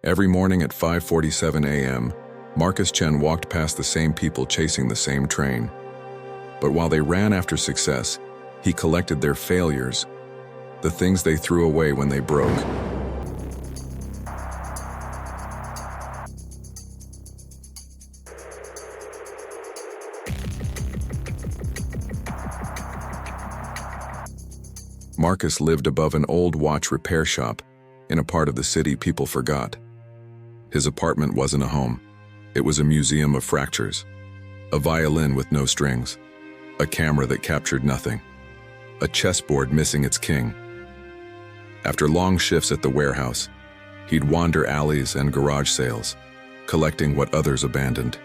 Every morning at 5:47 a.m., Marcus Chen walked past the same people chasing the same train. But while they ran after success, he collected their failures, the things they threw away when they broke. Marcus lived above an old watch repair shop in a part of the city people forgot. His apartment wasn't a home. It was a museum of fractures. A violin with no strings. A camera that captured nothing. A chessboard missing its king. After long shifts at the warehouse, he'd wander alleys and garage sales, collecting what others abandoned.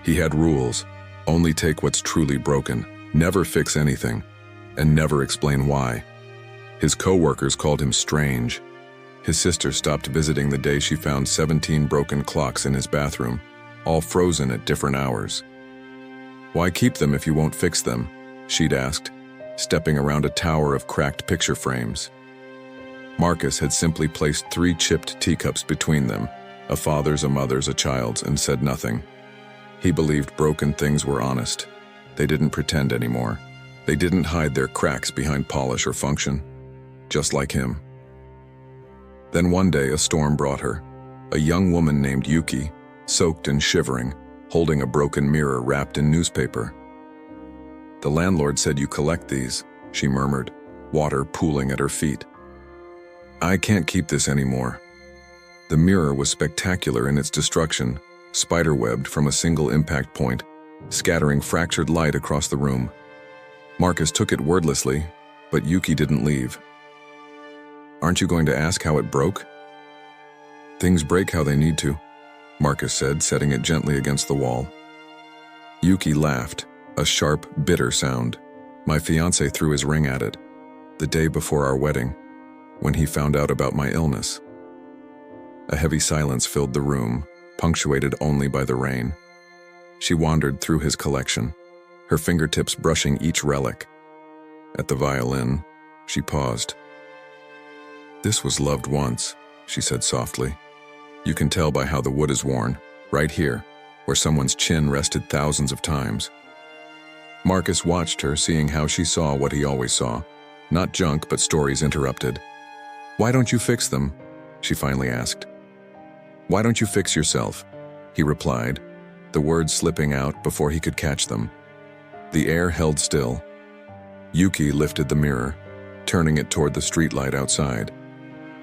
He had rules: only take what's truly broken, never fix anything, and never explain why. His co-workers called him strange. His sister stopped visiting the day she found 17 broken clocks in his bathroom, all frozen at different hours. "Why keep them if you won't fix them?" she'd asked, stepping around a tower of cracked picture frames. Marcus had simply placed 3 chipped teacups between them, a father's, a mother's, a child's, and said nothing. He believed broken things were honest. They didn't pretend anymore. They didn't hide their cracks behind polish or function. Just like him. Then one day a storm brought her, a young woman named Yuki, soaked and shivering, holding a broken mirror wrapped in newspaper. "The landlord said you collect these," she murmured, water pooling at her feet. "I can't keep this anymore." The mirror was spectacular in its destruction, spiderwebbed from a single impact point, scattering fractured light across the room. Marcus took it wordlessly, but Yuki didn't leave. "Aren't you going to ask how it broke?" "Things break how they need to," Marcus said, setting it gently against the wall. Yuki laughed, a sharp, bitter sound. "My fiancé threw his ring at it, the day before our wedding, when he found out about my illness." A heavy silence filled the room, punctuated only by the rain. She wandered through his collection, her fingertips brushing each relic. At the violin, she paused. "This was loved once," she said softly. "You can tell by how the wood is worn, right here, where someone's chin rested thousands of times." Marcus watched her, seeing how she saw what he always saw. Not junk, but stories interrupted. "Why don't you fix them?" she finally asked. "Why don't you fix yourself?" he replied, the words slipping out before he could catch them. The air held still. Yuki lifted the mirror, turning it toward the streetlight outside.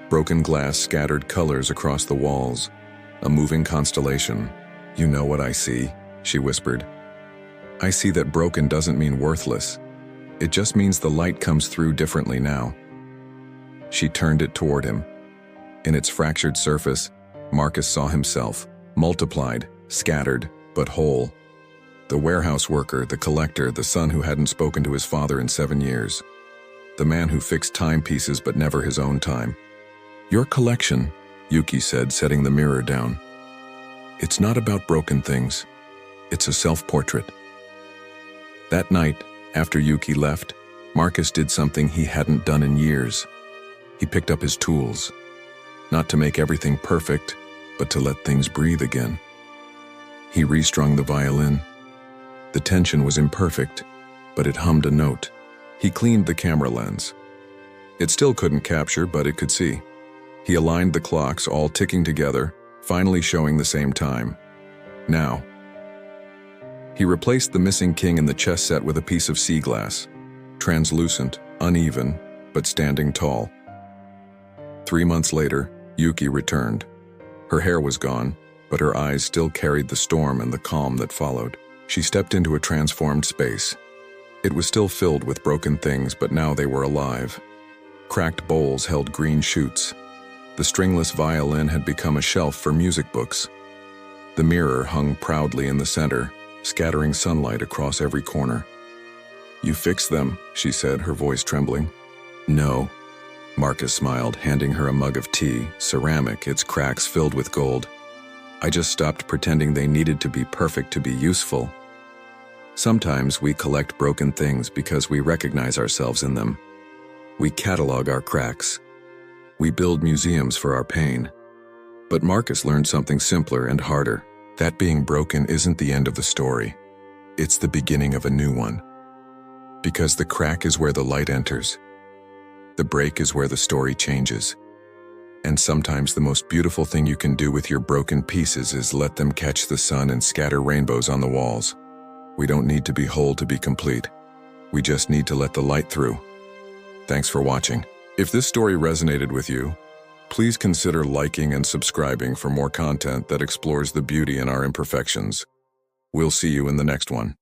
Broken glass scattered colors across the walls, a moving constellation. "You know what I see," she whispered. "I see that broken doesn't mean worthless. It just means the light comes through differently now." She turned it toward him. In its fractured surface, Marcus saw himself, multiplied, scattered, but whole. The warehouse worker, the collector, the son who hadn't spoken to his father in 7 years. The man who fixed timepieces but never his own time. "Your collection," Yuki said, setting the mirror down. "It's not about broken things. It's a self-portrait." That night, after Yuki left, Marcus did something he hadn't done in years. He picked up his tools. Not to make everything perfect, but to let things breathe again. He restrung the violin. The tension was imperfect, but it hummed a note. He cleaned the camera lens. It still couldn't capture, but it could see. He aligned the clocks, all ticking together, finally showing the same time. Now. He replaced the missing king in the chess set with a piece of sea glass, translucent, uneven, but standing tall. 3 months later, Yuki returned. Her hair was gone, but her eyes still carried the storm and the calm that followed. She stepped into a transformed space. It was still filled with broken things, but now they were alive. Cracked bowls held green shoots. The stringless violin had become a shelf for music books. The mirror hung proudly in the center, scattering sunlight across every corner. "You fixed them," she said, her voice trembling. "No." Marcus smiled, handing her a mug of tea, ceramic, its cracks filled with gold. "I just stopped pretending they needed to be perfect to be useful." Sometimes we collect broken things because we recognize ourselves in them. We catalog our cracks. We build museums for our pain. But Marcus learned something simpler and harder. That being broken isn't the end of the story. It's the beginning of a new one. Because the crack is where the light enters. The break is where the story changes. And sometimes the most beautiful thing you can do with your broken pieces is let them catch the sun and scatter rainbows on the walls. We don't need to be whole to be complete. We just need to let the light through. Thanks for watching. If this story resonated with you, please consider liking and subscribing for more content that explores the beauty in our imperfections. We'll see you in the next one.